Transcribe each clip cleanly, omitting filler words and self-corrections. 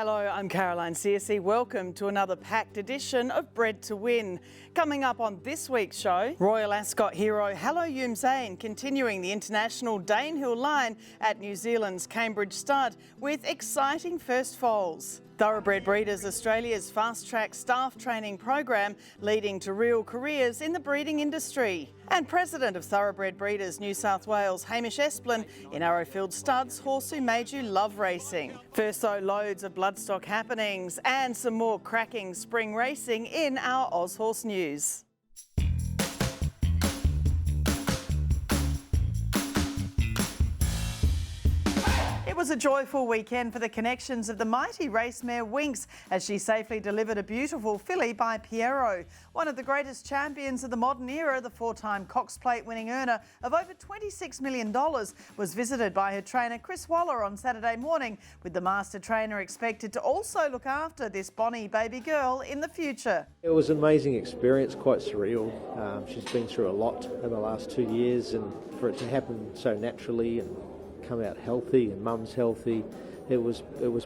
Hello, I'm Caroline Searcy. Welcome to another packed edition of Bred to Win. Coming up on this week's show, Royal Ascot hero Hello Youmzain continuing the international Danehill line at New Zealand's Cambridge Stud with exciting first foals. Thoroughbred Breeders Australia's fast-track staff training program leading to real careers in the breeding industry. And President of Thoroughbred Breeders New South Wales, Hamish Esplin, in Arrowfield Stud's Horse Who Made You Love Racing. First though, loads of bloodstock happenings and some more cracking spring racing in our Aushorse news. It was a joyful weekend for the connections of the mighty race mare Winx as she safely delivered a beautiful filly by Pierrot. One of the greatest champions of the modern era, the four-time Cox Plate winning earner of over $26 million, was visited by her trainer Chris Waller on Saturday morning, with the master trainer expected to also look after this bonny baby girl in the future. It was an amazing experience, quite surreal. She's been through a lot in the last 2 years, and for it to happen so naturally and come out healthy and mum's healthy, it was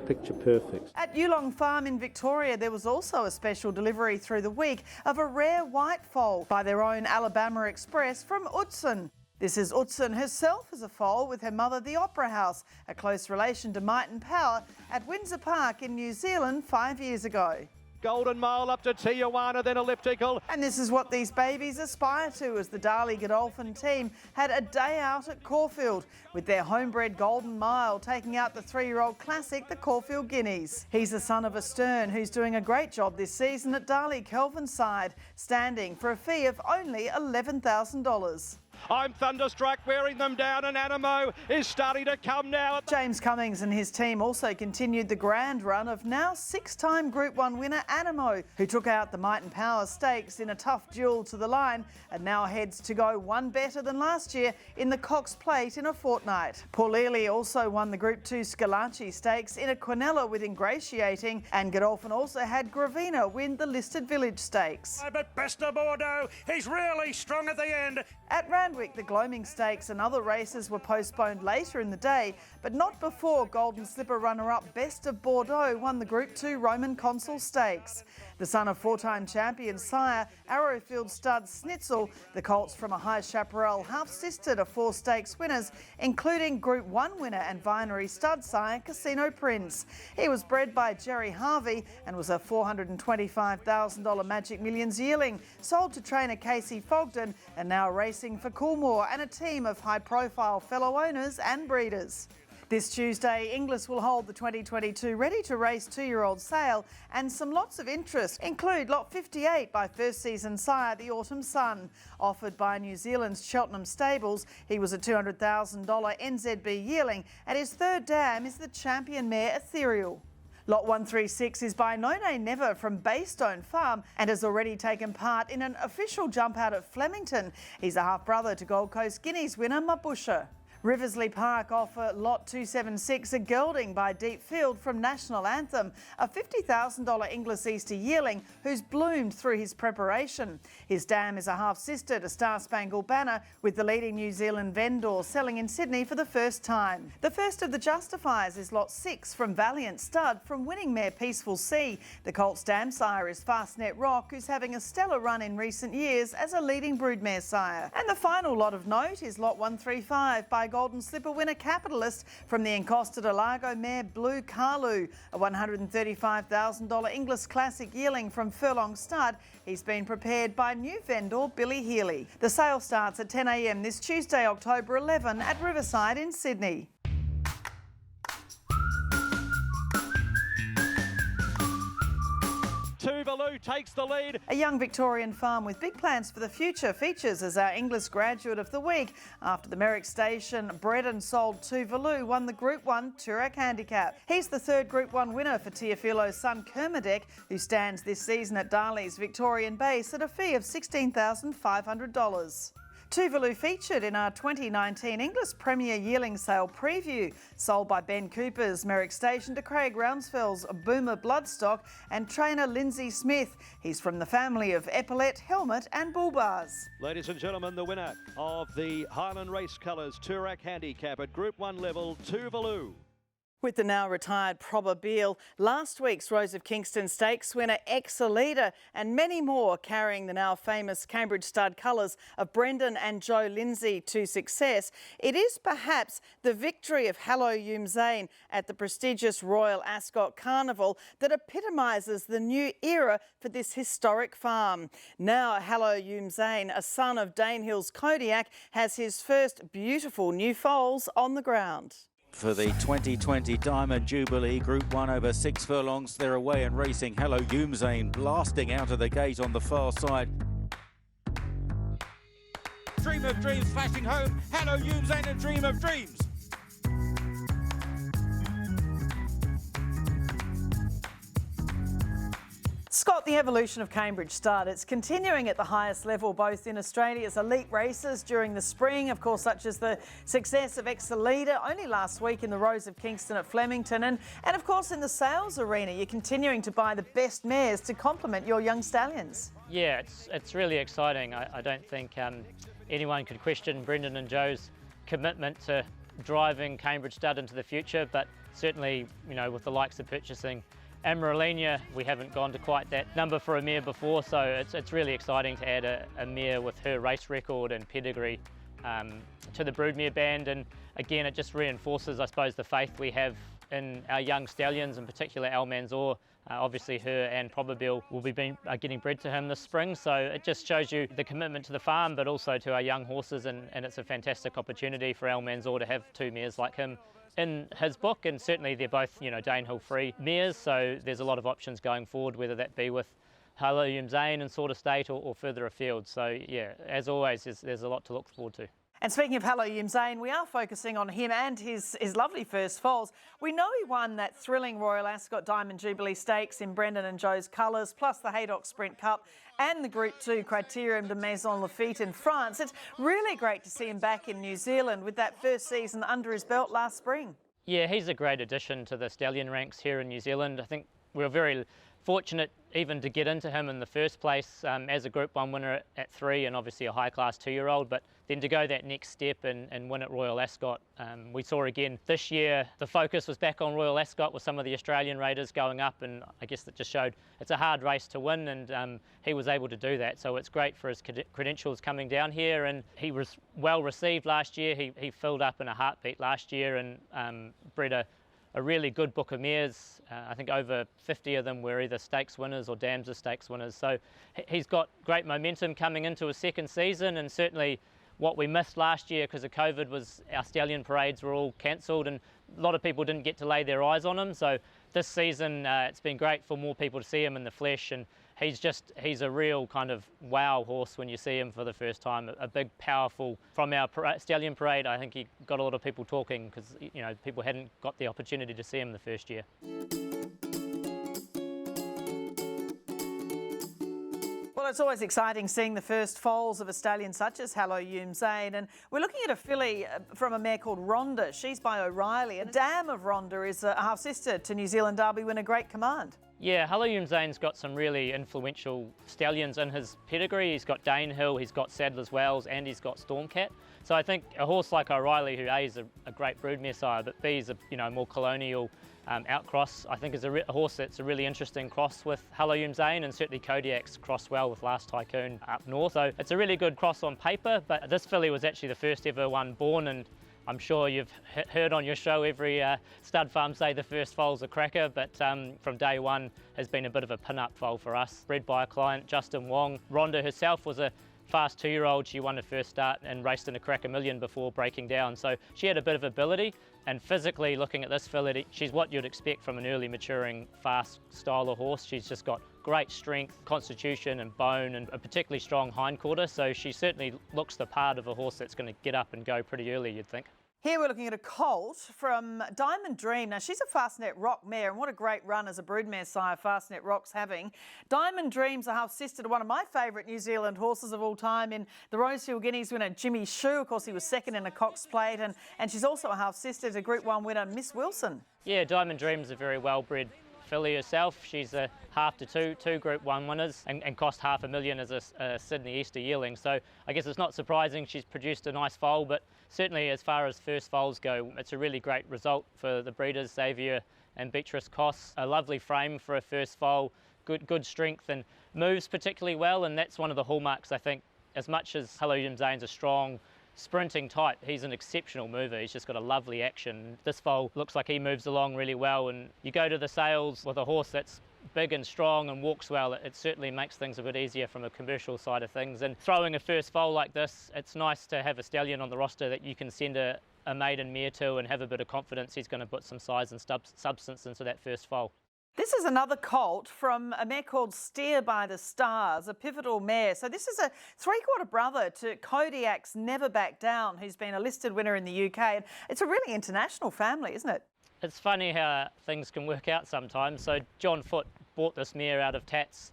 picture perfect. At Yearling Farm in Victoria, there was also a special delivery through the week of a rare white foal by their own Alabama Express from Utsen. This is Utsen herself as a foal with her mother, the Opera House, a close relation to Might and Power, at Windsor Park in New Zealand 5 years ago. Golden Mile up to Tijuana, then elliptical. And this is what these babies aspire to, as the Darley Godolphin team had a day out at Caulfield with their homebred Golden Mile taking out the 3-year-old classic, the Caulfield Guineas. He's the son of a Stern who's doing a great job this season at Darley Kelvin's side, standing for a fee of only $11,000. I'm thunderstruck, wearing them down, and Animo is starting to come now. James Cummings and his team also continued the grand run of now 6-time Group 1 winner Animo, who took out the Might and Power Stakes in a tough duel to the line and now heads to go one better than last year in the Cox Plate in a fortnight. Paul Learley also won the Group 2 Scalacci Stakes in a Quinella with Ingratiating, and Godolphin also had Gravina win the Listed Village Stakes. But Best of Bordeaux, he's really strong at the end. At Randwick, the Gloaming Stakes and other races were postponed later in the day, but not before Golden Slipper runner-up Best of Bordeaux won the Group 2 Roman Consul Stakes. The son of 4-time champion sire Arrowfield stud Snitzel, the colts from a High Chaparral half-sister to 4 stakes winners, including Group 1 winner and Vinery stud sire Casino Prince. He was bred by Jerry Harvey and was a $425,000 Magic Millions yearling, sold to trainer Casey Fogden and now racing for Coolmore and a team of high-profile fellow owners and breeders. This Tuesday, Inglis will hold the 2022 ready-to-race 2-year-old sale, and some lots of interest include Lot 58 by first-season sire The Autumn Sun. Offered by New Zealand's Cheltenham Stables, he was a $200,000 NZB yearling, and his third dam is the champion mare Ethereal. Lot 136 is by No Nay Never from Baystone Farm and has already taken part in an official jump out at Flemington. He's a half-brother to Gold Coast Guineas winner Mabusha. Riversley Park offer Lot 276 a gelding by Deep Field from National Anthem, a $50,000 Inglis Easter yearling who's bloomed through his preparation. His dam is a half-sister to Star Spangled Banner, with the leading New Zealand vendor selling in Sydney for the first time. The first of the Justifiers is Lot 6 from Valiant Stud from winning mare Peaceful Sea. The colt's dam sire is Fastnet Rock, who's having a stellar run in recent years as a leading broodmare sire. And the final lot of note is Lot 135 by Golden Slipper winner Capitalist from the Encosta de Lago mare Blue Carlu, a $135,000 Inglis Classic yearling from Furlong Stud. He's been prepared by new vendor Billy Healy. The sale starts at 10 a.m. this Tuesday, October 11 at Riverside in Sydney. Tuvalu takes the lead. A young Victorian farm with big plans for the future features as our English graduate of the week after the Merricks Station bred and sold Tuvalu won the Group 1 Toorak Handicap. He's the third Group 1 winner for Teofilo's son Kermadec, who stands this season at Darley's Victorian base at a fee of $16,500. Tuvalu featured in our 2019 English Premier Yearling Sale Preview, sold by Ben Cooper's Merricks Station to Craig Rounsfell's Boomer Bloodstock and trainer Lindsay Smith. He's from the family of Epaulet, Helmet and Bull Bars. Ladies and gentlemen, the winner of the Highland Race Colours Toorak Handicap at Group 1 level, Tuvalu. With the now retired Probabile, last week's Rose of Kingston Stakes winner Exalida and many more carrying the now famous Cambridge stud colours of Brendan and Joe Lindsay to success, it is perhaps the victory of Hello Youmzain at the prestigious Royal Ascot Carnival that epitomises the new era for this historic farm. Now Hello Youmzain, a son of Danehill's Kodiak, has his first beautiful new foals on the ground. For the 2020 Diamond Jubilee Group 1 over 6 furlongs, they're away and racing. Hello Youmzain blasting out of the gate on the far side. Dream of Dreams flashing home. Hello Youmzain and Dream of Dreams. Scott, the evolution of Cambridge stud, it's continuing at the highest level, both in Australia's elite races during the spring, of course, such as the success of Exalida only last week in the Rose of Kingston at Flemington, and of course in the sales arena, you're continuing to buy the best mares to complement your young stallions. Yeah, it's really exciting. I don't think anyone could question Brendan and Joe's commitment to driving Cambridge stud into the future, but certainly, you know, with the likes of purchasing Amaralina, we haven't gone to quite that number for a mare before, so it's really exciting to add a mare with her race record and pedigree to the broodmare band. And again, it just reinforces, I suppose, the faith we have in our young stallions, in particular Almanzor. Obviously her and Probabile will be getting bred to him this spring, so it just shows you the commitment to the farm but also to our young horses, and it's a fantastic opportunity for Almanzor to have two mares like him in his book, and certainly they're both, you know, Danehill free mares, so there's a lot of options going forward, whether that be with Hello Youmzain in Sort of State or further afield. So yeah, as always, there's a lot to look forward to. And speaking of Hello Youmzain, we are focusing on him and his lovely first foals. We know he won that thrilling Royal Ascot Diamond Jubilee Stakes in Brendan and Joe's colours, plus the Haydock Sprint Cup and the Group 2 Criterium de Maison Lafitte in France. It's really great to see him back in New Zealand with that first season under his belt last spring. Yeah, he's a great addition to the stallion ranks here in New Zealand. I think we're very fortunate even to get into him in the first place as a Group 1 winner at 3 and obviously a high-class 2-year-old, but then to go that next step and win at Royal Ascot. We saw again this year the focus was back on Royal Ascot with some of the Australian raiders going up, and I guess that just showed it's a hard race to win, and he was able to do that. So it's great for his credentials coming down here, and he was well received last year. He filled up in a heartbeat last year and bred a really good book of mares. I think over 50 of them were either stakes winners or Damser stakes winners. So he's got great momentum coming into his second season, and certainly what we missed last year because of COVID was our stallion parades were all cancelled and a lot of people didn't get to lay their eyes on him. So this season it's been great for more people to see him in the flesh, and he's a real kind of wow horse when you see him for the first time. A big, powerful, from our stallion parade, I think he got a lot of people talking because, you know, people hadn't got the opportunity to see him the first year. Well, it's always exciting seeing the first foals of a stallion such as Hello Youmzain, and we're looking at a filly from a mare called Rhonda. She's by O'Reilly. A dam of Rhonda is a half-sister to New Zealand Derby winner Great Command. Yeah, Hello Youmzain's got some really influential stallions in his pedigree. He's got Danehill, he's got Sadler's Wells, and he's got Stormcat. So I think a horse like O'Reilly, who A is a great broodmare sire, but B is a more colonial outcross, I think is a horse that's a really interesting cross with Hello Youmzain, and certainly Kodiak's crossed well with Last Tycoon up north. So it's a really good cross on paper, but this filly was actually the first ever one born, and I'm sure you've heard on your show every stud farm say the first foal's a cracker, but from day one has been a bit of a pin-up foal for us. Bred by a client, Justin Wong. Rhonda herself was a fast 2-year-old. She won her first start and raced in a Cracker Million before breaking down. So she had a bit of ability, and physically looking at this filly, she's what you'd expect from an early maturing fast style of horse. She's just got great strength, constitution and bone, and a particularly strong hindquarter. So she certainly looks the part of a horse that's going to get up and go pretty early, you'd think. Here we're looking at a colt from Diamond Dream. Now, she's a Fastnet Rock mare, and what a great run as a broodmare sire Fastnet Rock's having. Diamond Dream's a half-sister to one of my favourite New Zealand horses of all time in the Rosehill Guineas winner Jimmy Shue. Of course, he was second in a Cox Plate, and she's also a half-sister to Group 1 winner Miss Wilson. Yeah, Diamond Dream's a very well-bred filly herself. She's a half to two Group 1 winners and cost $500,000 as a Sydney Easter yearling. So I guess it's not surprising she's produced a nice foal, but certainly as far as first foals go, it's a really great result for the breeders, Xavier and Beatrice Koss. A lovely frame for a first foal, good strength and moves particularly well, and that's one of the hallmarks, I think. As much as Hello Youmzain's a strong sprinting type, he's an exceptional mover. He's just got a lovely action. This foal looks like he moves along really well, and you go to the sales with a horse that's big and strong and walks well, it certainly makes things a bit easier from a commercial side of things. And throwing a first foal like this, it's nice to have a stallion on the roster that you can send a maiden mare to and have a bit of confidence he's going to put some size and substance into that first foal. This is another colt from a mare called Steer by the Stars, a pivotal mare. So this is a three-quarter brother to Kodiak's Never Back Down, who's been a listed winner in the UK. And it's a really international family, isn't it? It's funny how things can work out sometimes. So John Foote bought this mare out of Tats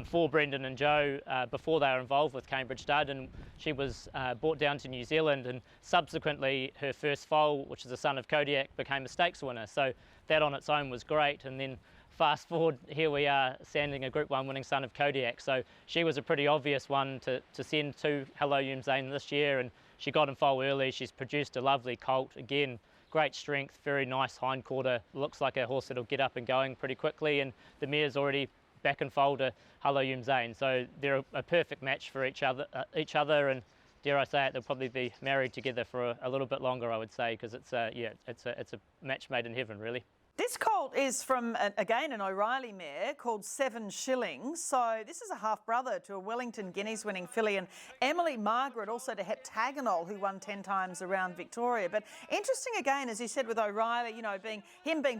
for Brendan and Joe before they were involved with Cambridge Stud, and she was brought down to New Zealand, and subsequently her first foal, which is a son of Kodiak, became a stakes winner. So that on its own was great, and then fast forward, here we are sending a Group 1 winning son of Kodiak. So she was a pretty obvious one to send to Hello Youmzain this year, and she got in foal early. She's produced a lovely colt. Again, great strength, very nice hind quarter. Looks like a horse that'll get up and going pretty quickly, and the mare's already back and foal to Hello Youmzain. So they're a perfect match for each other, and dare I say it, they'll probably be married together for a little bit longer, I would say, because it's a match made in heaven, really. This colt is from, again, an O'Reilly mare called 7 Shillings. So this is a half-brother to a Wellington Guineas winning filly, and Emily Margaret also to Heptagonal, who won 10 times around Victoria. But interesting again, as you said, with O'Reilly, you know, being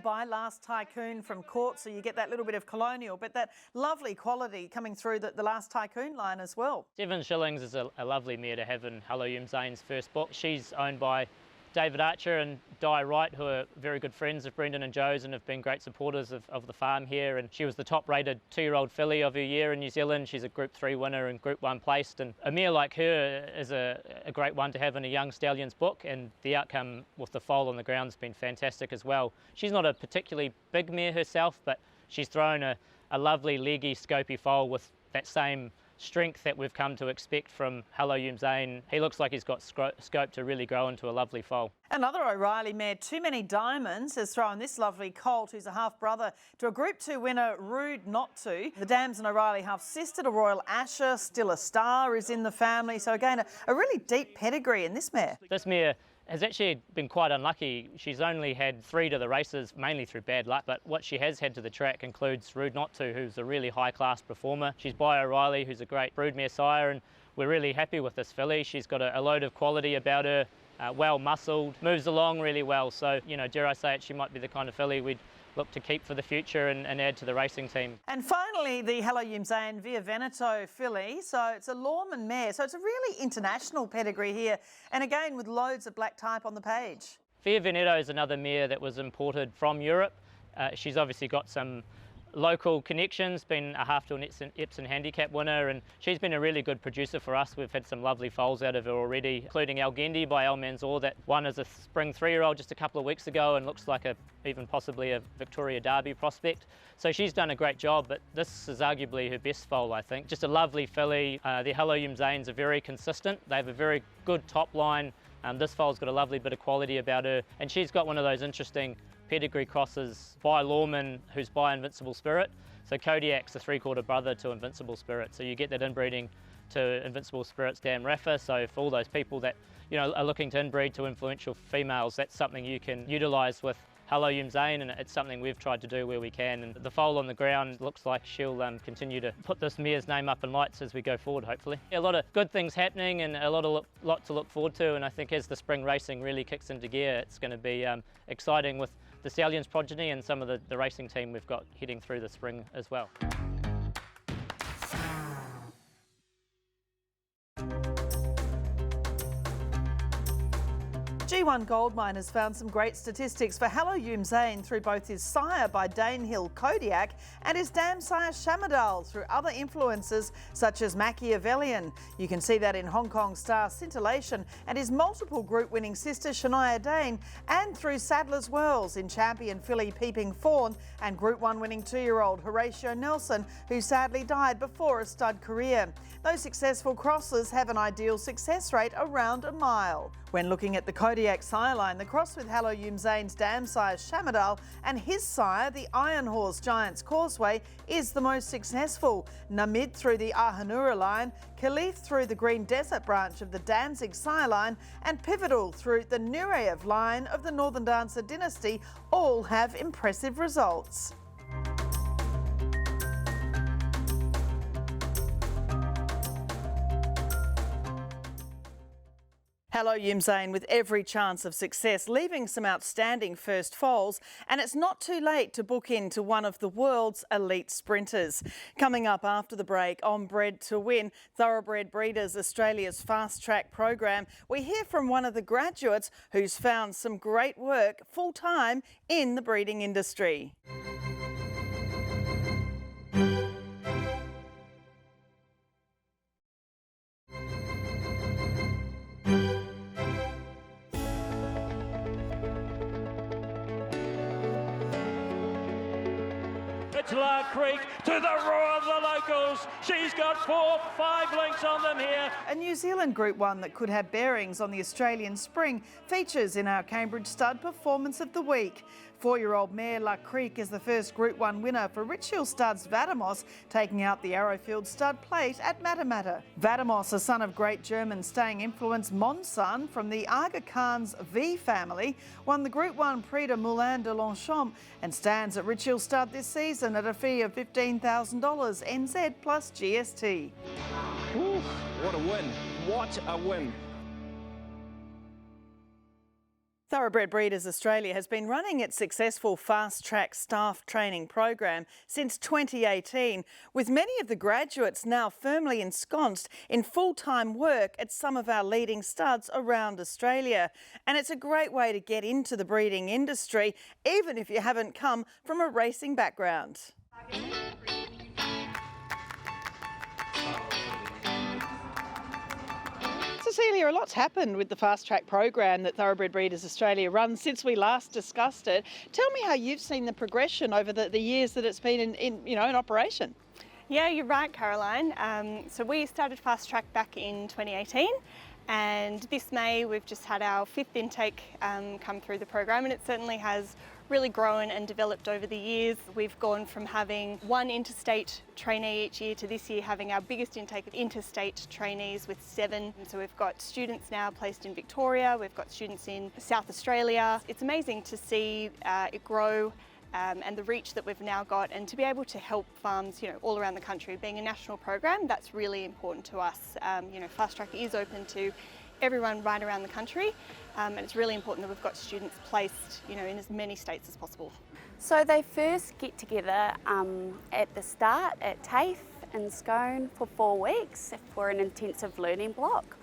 by Last Tycoon from Court, so you get that little bit of colonial, but that lovely quality coming through the Last Tycoon line as well. 7 Shillings is a lovely mare to have in Hello Youmzain's first book. She's owned by David Archer and Di Wright, who are very good friends of Brendan and Joe's and have been great supporters of the farm here. And she was the top-rated 2-year-old filly of her year in New Zealand. She's a Group 3 winner and Group 1 placed. And a mare like her is a great one to have in a young stallion's book, and the outcome with the foal on the ground has been fantastic as well. She's not a particularly big mare herself, but she's thrown a lovely, leggy, scopy foal with that same strength that we've come to expect from Hello Youmzain. He looks like he's got scope to really grow into a lovely foal. Another O'Reilly mare, Too Many Diamonds, has thrown this lovely colt, who's a half-brother to a Group 2 winner, Rude Not To. The Dams and O'Reilly half-sister to Royal Asher, Still a Star is in the family. So again, a really deep pedigree in this mare. This mare has actually been quite unlucky. She's only had 3 to the races, mainly through bad luck, but what she has had to the track includes Rude Not To, who's a really high-class performer. She's by O'Reilly, who's a great broodmare sire, and we're really happy with this filly. She's got a load of quality about her, well muscled, moves along really well. So, you know, dare I say it, she might be the kind of filly we'd look to keep for the future and add to the racing team. And finally, the Hello Youmzain Via Veneto filly. So it's a Lawman mare. So it's a really international pedigree here. And again, with loads of black type on the page. Via Veneto is another mare that was imported from Europe. She's obviously got some local connections, been a half to an Epsom Handicap winner, and she's been a really good producer for us. We've had some lovely foals out of her already, including Algendi by El Manzour, that won as a spring 3-year-old just a couple of weeks ago and looks like even possibly a Victoria Derby prospect. So she's done a great job, but this is arguably her best foal, I think. Just a lovely filly. The Hello Youmzains are very consistent. They have a very good top line. This foal's got a lovely bit of quality about her, and she's got one of those interesting pedigree crosses by Lawman, who's by Invincible Spirit. So Kodiak's a 3-quarter brother to Invincible Spirit. So you get that inbreeding to Invincible Spirit's Dam Rafa. So for all those people that, you know, are looking to inbreed to influential females, that's something you can utilise with Hello Youmzain, and it's something we've tried to do where we can. And the foal on the ground looks like she'll continue to put this mare's name up in lights as we go forward, hopefully. A lot of good things happening and a lot to look forward to, and I think as the spring racing really kicks into gear, it's going to be exciting with the Stallions progeny and some of the racing team we've got heading through the spring as well. G1 Goldmine has found some great statistics for Hello Youmzain through both his sire by Danehill Kodiak and his dam sire Shamadal through other influences such as Machiavellian. You can see that in Hong Kong star Scintillation and his multiple group winning sister Shania Dane, and through Sadler's Wells in champion filly Peeping Fawn and Group 1 winning 2-year-old Horatio Nelson, who sadly died before a stud career. Those successful crosses have an ideal success rate around a mile. When looking at the Kodiak sire line, the cross with Hello Youmzain's dam sire Shamadal and his sire, the Iron Horse Giant's Causeway, is the most successful. Namid through the Ahanura line, Khalif through the Green Desert branch of the Danzig sire line, and Pivotal through the Nureyev line of the Northern Dancer dynasty all have impressive results. Hello Youmzain with every chance of success, leaving some outstanding first foals, and it's not too late to book into one of the world's elite sprinters. Coming up after the break on Bred to Win, Thoroughbred Breeders Australia's fast track program, we hear from one of the graduates who's found some great work full-time in the breeding industry. It's La Creek to the roar of the locals. She's got 4-5 lengths on them here. A New Zealand Group 1 that could have bearings on the Australian Spring features in our Cambridge Stud Performance of the Week. 4-year-old mare La Creek is the first Group 1 winner for Richhill Stud's Vadamos, taking out the Arrowfield Stud Plate at Matamata. Vadamos, a son of great German staying influence Monson from the Aga Khan's V family, won the Group 1 Prix de Moulin de Longchamp and stands at Richhill Stud this season at a fee of $15,000 NZ plus GST. Ooh, what a win. What a win. Thoroughbred Breeders Australia has been running its successful fast-track staff training program since 2018, with many of the graduates now firmly ensconced in full-time work at some of our leading studs around Australia. And it's a great way to get into the breeding industry, even if you haven't come from a racing background. Cecilia, a lot's happened with the fast track program that Thoroughbred Breeders Australia runs since we last discussed it. Tell me how you've seen the progression over the years that it's been in operation. Yeah, you're right, Caroline. So we started fast track back in 2018, and this May we've just had our 5th intake come through the program, and it certainly has really grown and developed over the years. We've gone from having 1 interstate trainee each year to this year having our biggest intake of interstate trainees with 7. So we've got students now placed in Victoria, we've got students in South Australia. It's amazing to see it grow and the reach that we've now got, and to be able to help farms all around the country. Being a national program, that's really important to us. Fast track is open to everyone right around the country, and it's really important that we've got students placed in as many states as possible. So they first get together at the start at TAFE in Scone for 4 weeks for an intensive learning block.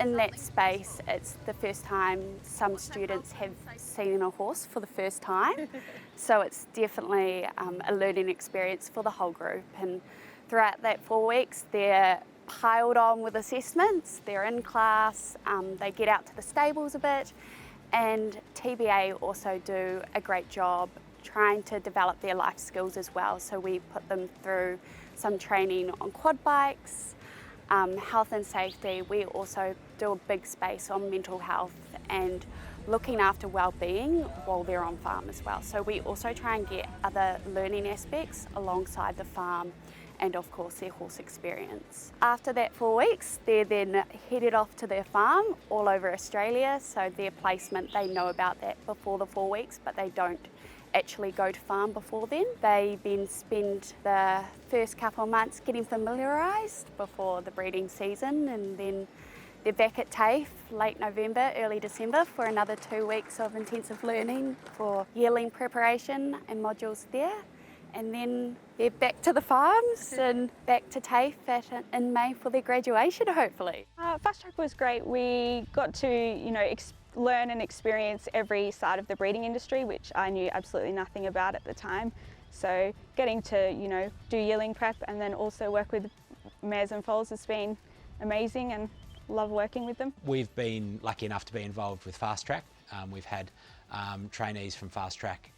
In that space, it's the first time some students have seen a horse for the first time, so it's definitely a learning experience for the whole group. And throughout that 4 weeks, they're piled on with assessments, they're in class, they get out to the stables a bit, and TBA also do a great job trying to develop their life skills as well. So we put them through some training on quad bikes, health and safety. We also do a big space on mental health and looking after well-being while they're on farm as well. So we also try and get other learning aspects alongside the farm and of course their horse experience. After that 4 weeks, they're then headed off to their farm all over Australia. So their placement, they know about that before the 4 weeks, but they don't actually go to farm before then. They then spend the first couple of months getting familiarised before the breeding season, and then they're back at TAFE late November, early December for another 2 weeks of intensive learning for yearling preparation and modules there. And then they're back to the farms and back to TAFE in May for their graduation, hopefully. Fast track was great. We got to, learn and experience every side of the breeding industry, which I knew absolutely nothing about at the time. So getting to, you know, do yearling prep and then also work with mares and foals has been amazing, and love working with them. We've been lucky enough to be involved with Fast Track. We've had trainees from Fast Track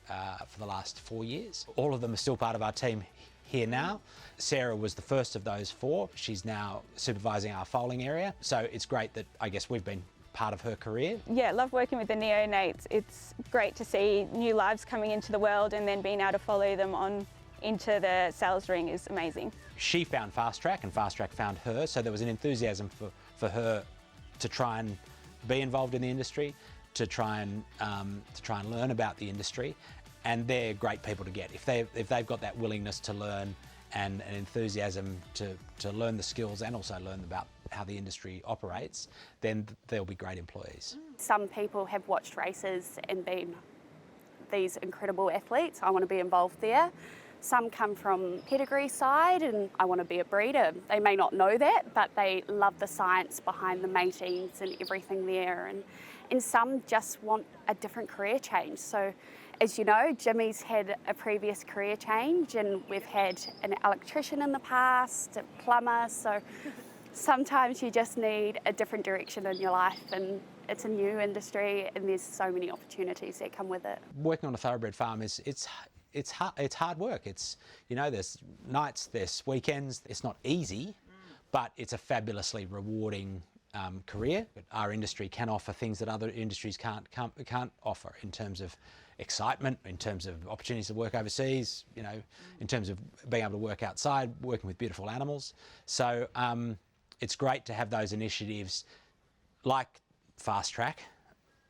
for the last 4 years. All of them are still part of our team here now. Sarah was the first of those 4. She's now supervising our foaling area. So it's great that I guess we've been part of her career. Yeah, love working with the neonates. It's great to see new lives coming into the world and then being able to follow them on into the sales ring is amazing. She found Fast Track and Fast Track found her, so there was an enthusiasm for her to try and be involved in the industry, to try and learn about the industry, and they're great people to get. If they've got that willingness to learn and an enthusiasm to learn the skills and also learn about how the industry operates, then they'll be great employees. Some people have watched races and been these incredible athletes. I want to be involved there. Some come from pedigree side and I want to be a breeder. They may not know that, but they love the science behind the matings and everything there. And some just want a different career change. So as you know, Jimmy's had a previous career change, and we've had an electrician in the past, a plumber. So sometimes you just need a different direction in your life, and it's a new industry and there's so many opportunities that come with it. Working on a thoroughbred farm it's hard work. It's, you know, there's nights, there's weekends. It's not easy, but it's a fabulously rewarding career. Our industry can offer things that other industries can't offer in terms of excitement, in terms of opportunities to work overseas, you know, in terms of being able to work outside, working with beautiful animals. So it's great to have those initiatives like Fast Track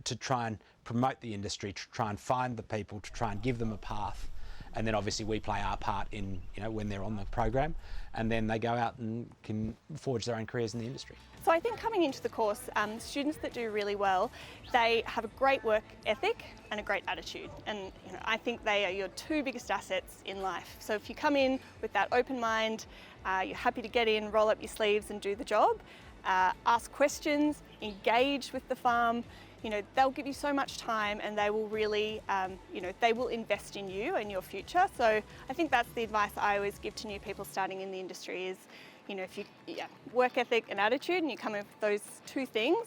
to try and promote the industry, to try and find the people, to try and give them a path. And then obviously we play our part in, you know, when they're on the program, and then they go out and can forge their own careers in the industry. So I think coming into the course, students that do really well, they have a great work ethic and a great attitude. And you know, I think they are your 2 biggest assets in life. So if you come in with that open mind, you're happy to get in, roll up your sleeves and do the job, ask questions, engage with the farm, you know, they'll give you so much time and they will really, you know, they will invest in you and your future. So I think that's the advice I always give to new people starting in the industry is, you know, if you, work ethic and attitude and you come in with those 2 things,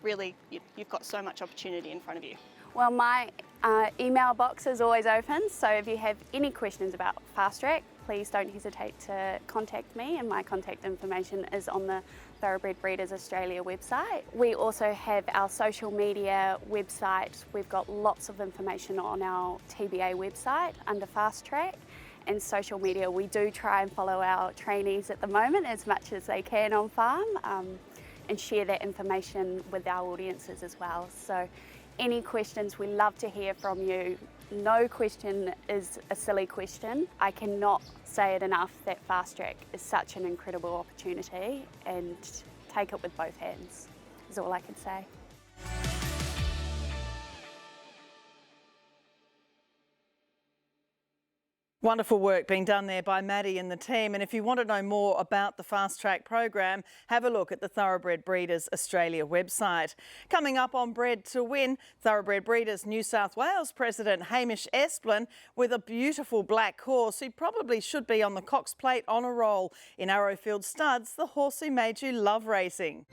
really you've got so much opportunity in front of you. Well, my email box is always open, so if you have any questions about Fast Track, please don't hesitate to contact me, and my contact information is on the Thoroughbred Breeders Australia website. We also have our social media website. We've got lots of information on our TBA website under Fast Track. And social media, we do try and follow our trainees at the moment as much as they can on farm, and share that information with our audiences as well. So any questions, we love to hear from you. No question is a silly question. I cannot say it enough that Fast Track is such an incredible opportunity, and take it with both hands is all I can say. Wonderful work being done there by Maddie and the team. And if you want to know more about the Fast Track program, have a look at the Thoroughbred Breeders Australia website. Coming up on Bred to Win, Thoroughbred Breeders New South Wales President Hamish Esplin with a beautiful black horse who probably should be on the Cox Plate honour roll. In Arrowfield Studs, the horse who made you love racing.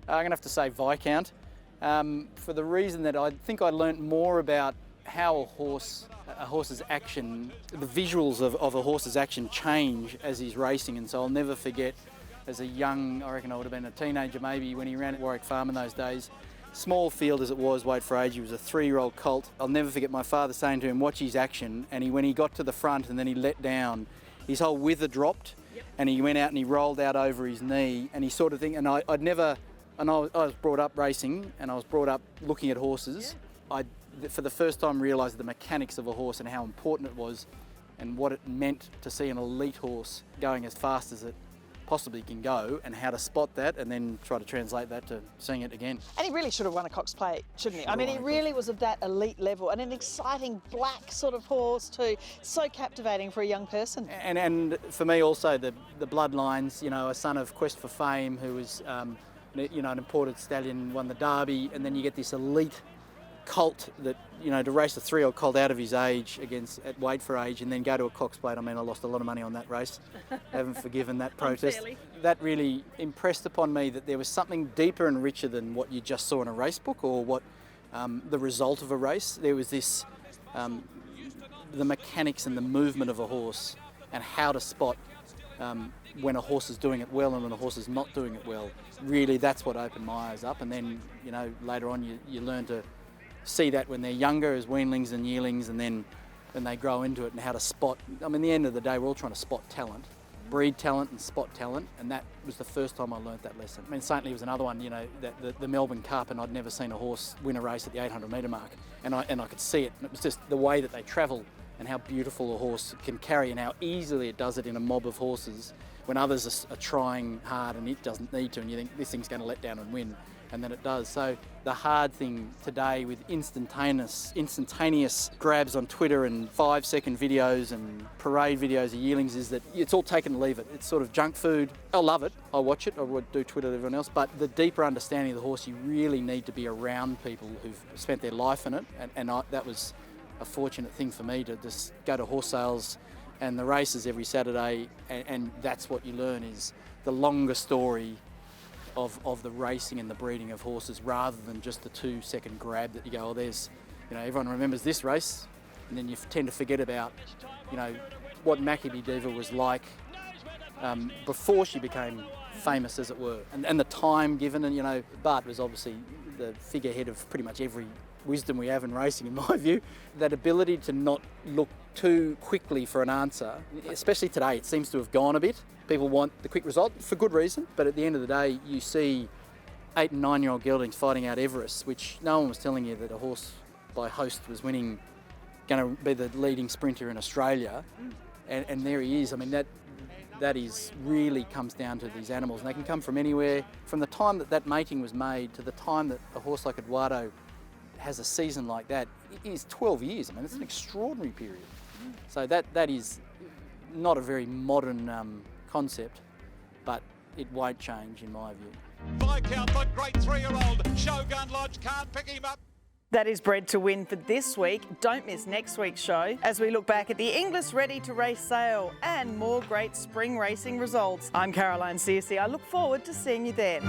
I'm going to have to say Viscount, for the reason that I think I learnt more about how a horse's action, the visuals of a horse's action change as he's racing. And so I'll never forget, as a young, I reckon I would have been a teenager maybe, when he ran at Warwick Farm in those days, small field as it was, weight for age, he was a 3-year-old colt. I'll never forget my father saying to him, watch his action, and when he got to the front and then he let down, his whole wither dropped, and he went out and he rolled out over his knee, and he sort of think, and I was brought up racing, and I was brought up looking at horses. I, for the first time, realised the mechanics of a horse and how important it was, and what it meant to see an elite horse going as fast as it possibly can go and how to spot that and then try to translate that to seeing it again. And he really should have won a Cox Plate, shouldn't he? I mean, he really was of that elite level, and an exciting black sort of horse too. So captivating for a young person. And for me also the bloodlines, you know, a son of Quest for Fame who was, you know, an imported stallion, won the Derby, and then you get this elite colt that, you know, to race a 3-year-old colt out of his age at weight for age and then go to a Cox Plate. I mean, I lost a lot of money on that race. Haven't forgiven that protest. Unfairly. That really impressed upon me that there was something deeper and richer than what you just saw in a race book or what the result of a race. There was this, the mechanics and the movement of a horse and how to spot when a horse is doing it well and when a horse is not doing it well. Really, that's what opened my eyes up. And then, you know, later on you learn to see that when they're younger as weanlings and yearlings, and then when they grow into it and how to spot. I mean, at the end of the day, we're all trying to spot talent, breed talent and spot talent, and that was the first time I learnt that lesson. I mean, Saintly was another one, you know, the Melbourne Cup, and I'd never seen a horse win a race at the 800 metre mark, and I could see it, and it was just the way that they travel and how beautiful a horse can carry and how easily it does it in a mob of horses when others are trying hard and it doesn't need to, and you think this thing's going to let down and win. And then it does. So the hard thing today with instantaneous grabs on Twitter and 5-second videos and parade videos of yearlings is that it's all take and leave it. It's sort of junk food. I love it. I watch it. I would do Twitter to everyone else. But the deeper understanding of the horse, you really need to be around people who've spent their life in it. And that was a fortunate thing for me to just go to horse sales and the races every Saturday. And that's what you learn is the longer story of the racing and the breeding of horses rather than just the 2-second grab that you go, oh, there's, you know, everyone remembers this race, and then you tend to forget about, you know, what Maccabee Diva was like before she became famous, as it were, and the time given, and, you know, Bart was obviously the figurehead of pretty much every wisdom we have in racing, in my view. That ability to not look too quickly for an answer, especially today, it seems to have gone a bit. People want the quick result for good reason, but at the end of the day, you see 8- and 9-year-old geldings fighting out Everest, which no one was telling you that a horse by Host was going to be the leading sprinter in Australia, and there he is. I mean, that is really comes down to these animals, and they can come from anywhere. From the time that mating was made to the time that a horse like Eduardo has a season like that, it is 12 years. I mean, it's an extraordinary period. So that is not a very modern concept, but it won't change in my view. Viscount, the great 3-year-old Shogun Lodge can't pick him up. That is Bred to win for this week. Don't miss next week's show as we look back at the Inglis Ready to Race sale and more great spring racing results. I'm Caroline Searcy. I look forward to seeing you then.